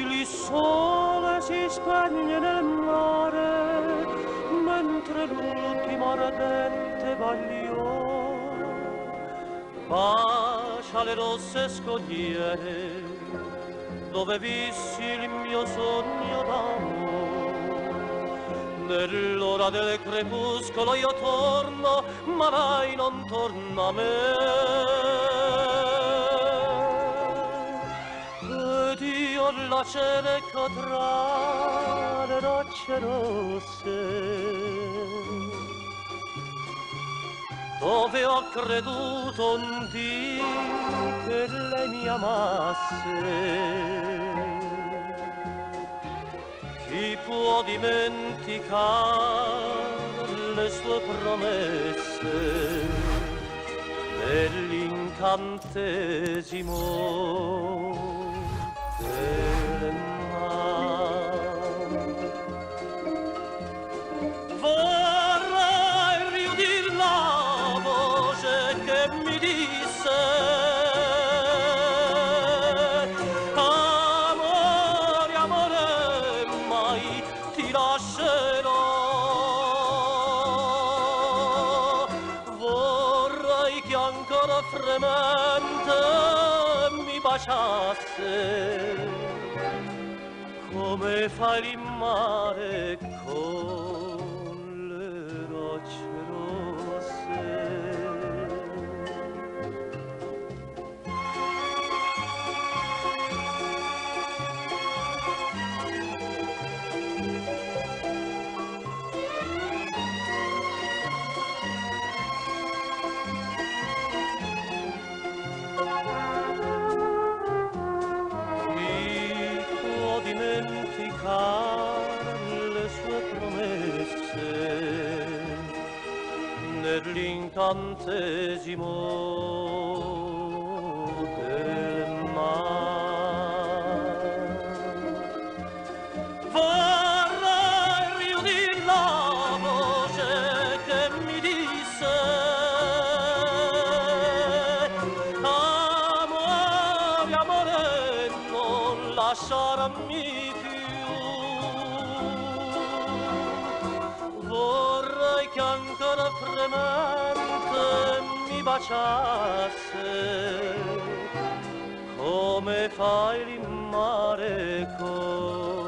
Il sole si spegne nel mare, mentre l'ultimo ardente bagliò bacia le rosse scogliere dove vissi il mio sogno d'amore. Nell'ora del crepuscolo io torno, ma lei non torna a me. Ed io la cerco tra le rocce rosse, dove ho creduto un dì che lei mi amasse. Chi può dimenticare le sue promesse nell'incantesimo del mare? Vorrei riudir la voce che mi disse: amore, amore, mai ti lascerò. Vorrei che ancora fremente mi baciasse, come fa il mare con le rocce rosse. Le sue promesse nell'incantesimo del mare. Vorrei riudir la voce che mi disse: amore, amore, non lasciarmi più. Vorrei che ancora fremente mi baciasse, come fa il mare con